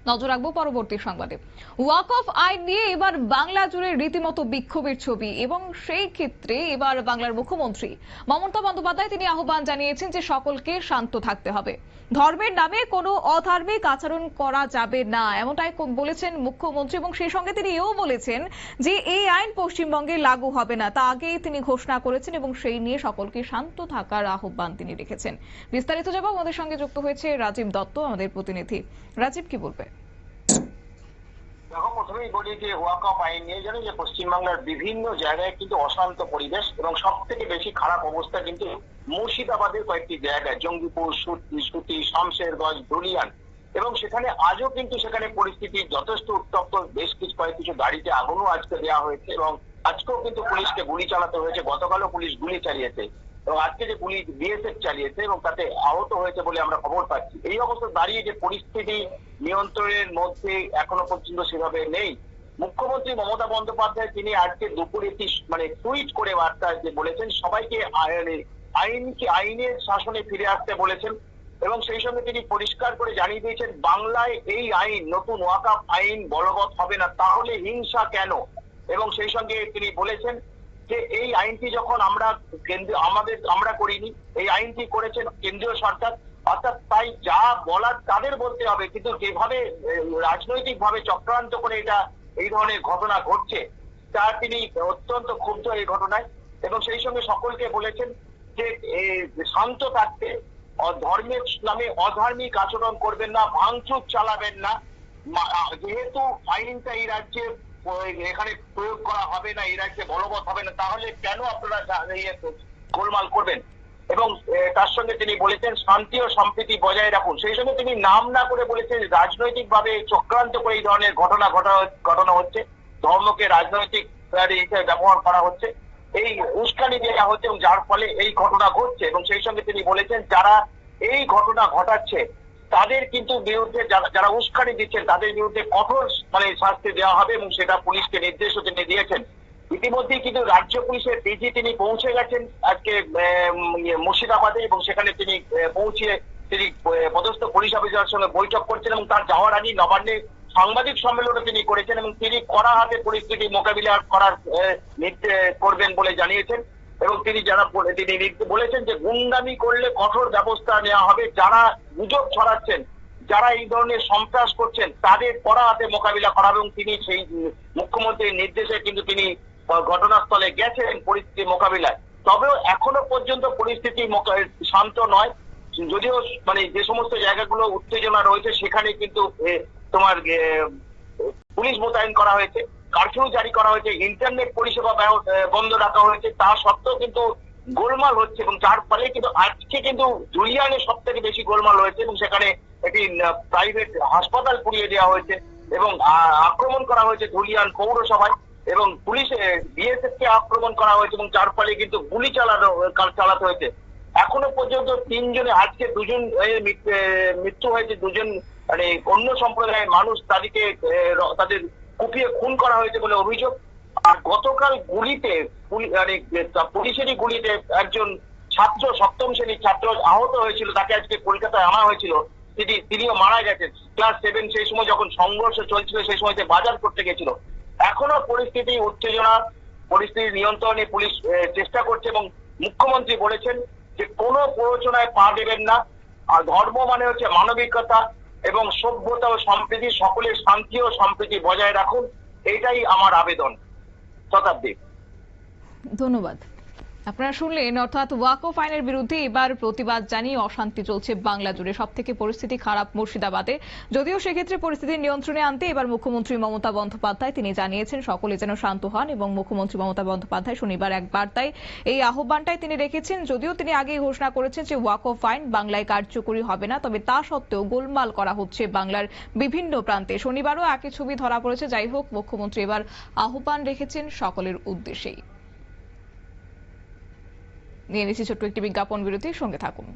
নজর রাখবো পরবর্তী সংবাদে। ওয়াক অফ আইন নিয়ে এবার বাংলা জুড়ে রীতিমতো বিক্ষোভের ছবি, এবং সেই ক্ষেত্রে এবার বাংলার মুখ্যমন্ত্রী মমতা বন্দ্যোপাধ্যায় তিনি আহ্বান জানিয়েছেন যে সকলকে শান্ত থাকতে হবে, ধর্মের নামে কোনো অধার্মিক আচরণ করা যাবে না, এমনটাই বলেছেন মুখ্যমন্ত্রী। এবং সেই সঙ্গে তিনি এও বলেছেন যে এই আইন পশ্চিমবঙ্গে লাগু হবে না, তা আগেই তিনি ঘোষণা করেছেন এবং সেই নিয়ে সকলকে শান্ত থাকার আহ্বান তিনি রেখেছেন। বিস্তারিত জবাব আমাদের সঙ্গে যুক্ত হয়েছে রাজীব দত্ত, আমাদের প্রতিনিধি। রাজীব, কি বলবে? দেখো, প্রথমেই বলি যে ওয়াক অফ আইন নিয়ে জানি যে পশ্চিমবাংলার বিভিন্ন জায়গায় কিন্তু অশান্ত পরিবেশ, এবং সব থেকে বেশি খারাপ অবস্থা কিন্তু মুর্শিদাবাদের কয়েকটি জায়গায়, জঙ্গিপুর, সুতি, শামশেরগঞ্জ, ধুলিয়ান, এবং সেখানে আজও কিন্তু সেখানে পরিস্থিতি যথেষ্ট উত্তপ্ত। বেশ কিছু গাড়িতে আগুনও আজকে দেওয়া হয়েছে, এবং আজকেও কিন্তু পুলিশকে গুলি চালাতে হয়েছে। গতকালও পুলিশ গুলি চালিয়েছে, এবং আজকে যে পুলিশ বিএসএফ চালিয়েছে এবং তাতে আহত হয়েছে বলে আমরা খবর পাচ্ছি। এই অবস্থা দাঁড়িয়ে যে পরিস্থিতি নিয়ন্ত্রণের মধ্যে এখনো পর্যন্ত সেভাবে নেই। মুখ্যমন্ত্রী মমতা বন্দ্যোপাধ্যায় তিনি আজকে দুপুরে টুইট করে বার্তা যে বলেছেন সবাইকে আইনের শাসনে ফিরে আসতে বলেছেন, এবং সেই সঙ্গে তিনি পরিষ্কার করে জানিয়ে দিয়েছেন বাংলায় এই আইন, নতুন ওয়াকআপ আইন বলবৎ হবে না, তাহলে হিংসা কেন? এবং সেই সঙ্গে তিনি বলেছেন যে এই আইনটি যখন আমরা করিনি, এই আইনটি করেছেন কেন্দ্রীয় সরকার, অর্থাৎ তাই যা বলার তাদের বলতে হবে, কিন্তু যেভাবে রাজনৈতিক ভাবে চক্রান্ত করে এটা এই ধরনের ঘটনা ঘটছে তা তিনি অত্যন্ত ক্ষুব্ধ এই ঘটনায়। এবং সেই সঙ্গে সকলকে বলেছেন যে শান্ত থাকতে, ধর্মের নামে অধার্মিক আচরণ করবেন না, ভাঙচুর চালাবেন না। যেহেতু আইনটা এই রাজ্যে এখানে প্রয়োগ করা হবে না, এই রাজ্যে বলবৎ হবে না, তাহলে কেন আপনারা গোলমাল করবেন? এবং তার সঙ্গে তিনি বলেছেন শান্তি ও সম্প্রীতি বজায় রাখুন। সেই সঙ্গে তিনি নাম না করে বলেছেন রাজনৈতিক ভাবে চক্রান্ত করে এই ধরনের ঘটনা হচ্ছে, ধর্মকে রাজনৈতিক হিসেবে ব্যবহার করা হচ্ছে, এই উস্কানি দেওয়া হচ্ছে, এবং যার ফলে এই ঘটনা ঘটছে। এবং সেই সঙ্গে তিনি বলেছেন যারা এই ঘটনা ঘটাচ্ছে তাদের কিন্তু বিরুদ্ধে, যারা উস্কানি দিচ্ছেন তাদের বিরুদ্ধে কঠোর শাস্তি দেওয়া হবে, এবং সেটা পুলিশকে নির্দেশও তিনি দিয়েছেন। ইতিমধ্যেই কিন্তু রাজ্য পুলিশের ডিজি তিনি পৌঁছে গেছেন আজকে মুর্শিদাবাদে, এবং সেখানে তিনি পৌঁছে তিনি পদস্থ পুলিশ অফিসারের সঙ্গে বৈঠক করছেন, এবং তার যাওয়ার আগে নবান্নে সাংবাদিক সম্মেলনও তিনি করেছেন, এবং তিনি কড়া হাতে পরিস্থিতি মোকাবিলা করার করবেন বলে জানিয়েছেন। এবং তিনি বলেছেন যে গুন্ডামি করলে কঠোর ব্যবস্থা নেওয়া হবে, যারা গুজব ছড়াচ্ছেন, যারা এই ধরনের সন্ত্রাস করছেন তাদের কড়া হাতে মোকাবিলা করা হবে। এবং তিনি সেই মুখ্যমন্ত্রীর নির্দেশে কিন্তু তিনি ঘটনাস্থলে গেছেন পরিস্থিতি মোকাবিলায়। তবেও এখনো পর্যন্ত পরিস্থিতি শান্ত নয়, যদিও যে সমস্ত জায়গাগুলো উত্তেজনা রয়েছে সেখানে কিন্তু তোমার পুলিশ মোতায়েন করা হয়েছে, কারফিউ জারি করা হয়েছে, ইন্টারনেট পরিষেবা বন্ধ রাখা হয়েছে, তা সত্ত্বেও কিন্তু গোলমাল হচ্ছে। এবং যার ফলে কিন্তু আজকে কিন্তু ধুলিয়ানে সব থেকে বেশি গোলমাল হয়েছে, এবং সেখানে একটি প্রাইভেট হাসপাতাল পুড়িয়ে দেওয়া হয়েছে, এবং আক্রমণ করা হয়েছে ধুলিয়ান পৌরসভায়, এবং পুলিশে বিএসএফ কে আক্রমণ করা হয়েছে, এবং যার ফলে কিন্তু গুলি চালাতে হয়েছে। এখনো পর্যন্ত আজকে দুজন মৃত্যু হয়েছে, দুজন অন্য সম্প্রদায়ের মানুষ, তাদের কুপিয়ে খুন করা হয়েছে বলে অভিযোগ। আর গতকাল গুলিতে পুলিশেরই গুলিতে একজন ছাত্র, সপ্তম শ্রেণীর ছাত্র আহত হয়েছিল, তাকে আজকে কলকাতায় আনা হয়েছিল, তিনিও মারা গেছেন। ক্লাস 7 সেই সময় যখন সংঘর্ষ চলছিল সেই সময় বাজার করতে গেছিল। এখনো পরিস্থিতি উত্তেজনা, পরিস্থিতি নিয়ন্ত্রণে পুলিশ চেষ্টা করছে, এবং মুখ্যমন্ত্রী বলেছেন যে কোনো প্ররোচনায় পা দেবেন না, আর ধর্ম মানে হচ্ছে মানবিকতা এবং সভ্যতা ও সম্প্রীতি, সকলের শান্তি ও সম্প্রীতি বজায় রাখুন, এটাই আমার আবেদন। শতাব্দী, ধন্যবাদ। আপনারা শুনলেন, অর্থাৎ ওয়াক অফ আইনের বিরুদ্ধে এবার প্রতিবাদ জানিয়ে অশান্তি চলছে বাংলা জুড়ে। সব থেকে পরিস্থিতি খারাপ মুর্শিদাবাদে, যদিও সেক্ষেত্রে পরিস্থিতি নিয়ন্ত্রণে আনতে এবার মুখ্যমন্ত্রী মমতা বন্দ্যোপাধ্যায় তিনি জানিয়েছেন সকলে যেন শান্ত হন, এবং মুখ্যমন্ত্রী মমতা বন্দ্যোপাধ্যায় শনিবার এক বার্তায় এই আহ্বানটাই তিনি রেখেছেন। যদিও তিনি আগেই ঘোষণা করেছেন যে ওয়াক অফ আইন বাংলায় কার্যকরী হবে না, তবে তা সত্ত্বেও গোলমাল করা হচ্ছে বাংলার বিভিন্ন প্রান্তে। শনিবারও একই ছবি ধরা পড়েছে। যাই হোক, মুখ্যমন্ত্রী এবার আহ্বান রেখেছেন সকলের উদ্দেশ্যেই। নিয়ে নিচ্ছি ছোট্ট একটি বিজ্ঞাপন বিরতির সঙ্গে থাকুন।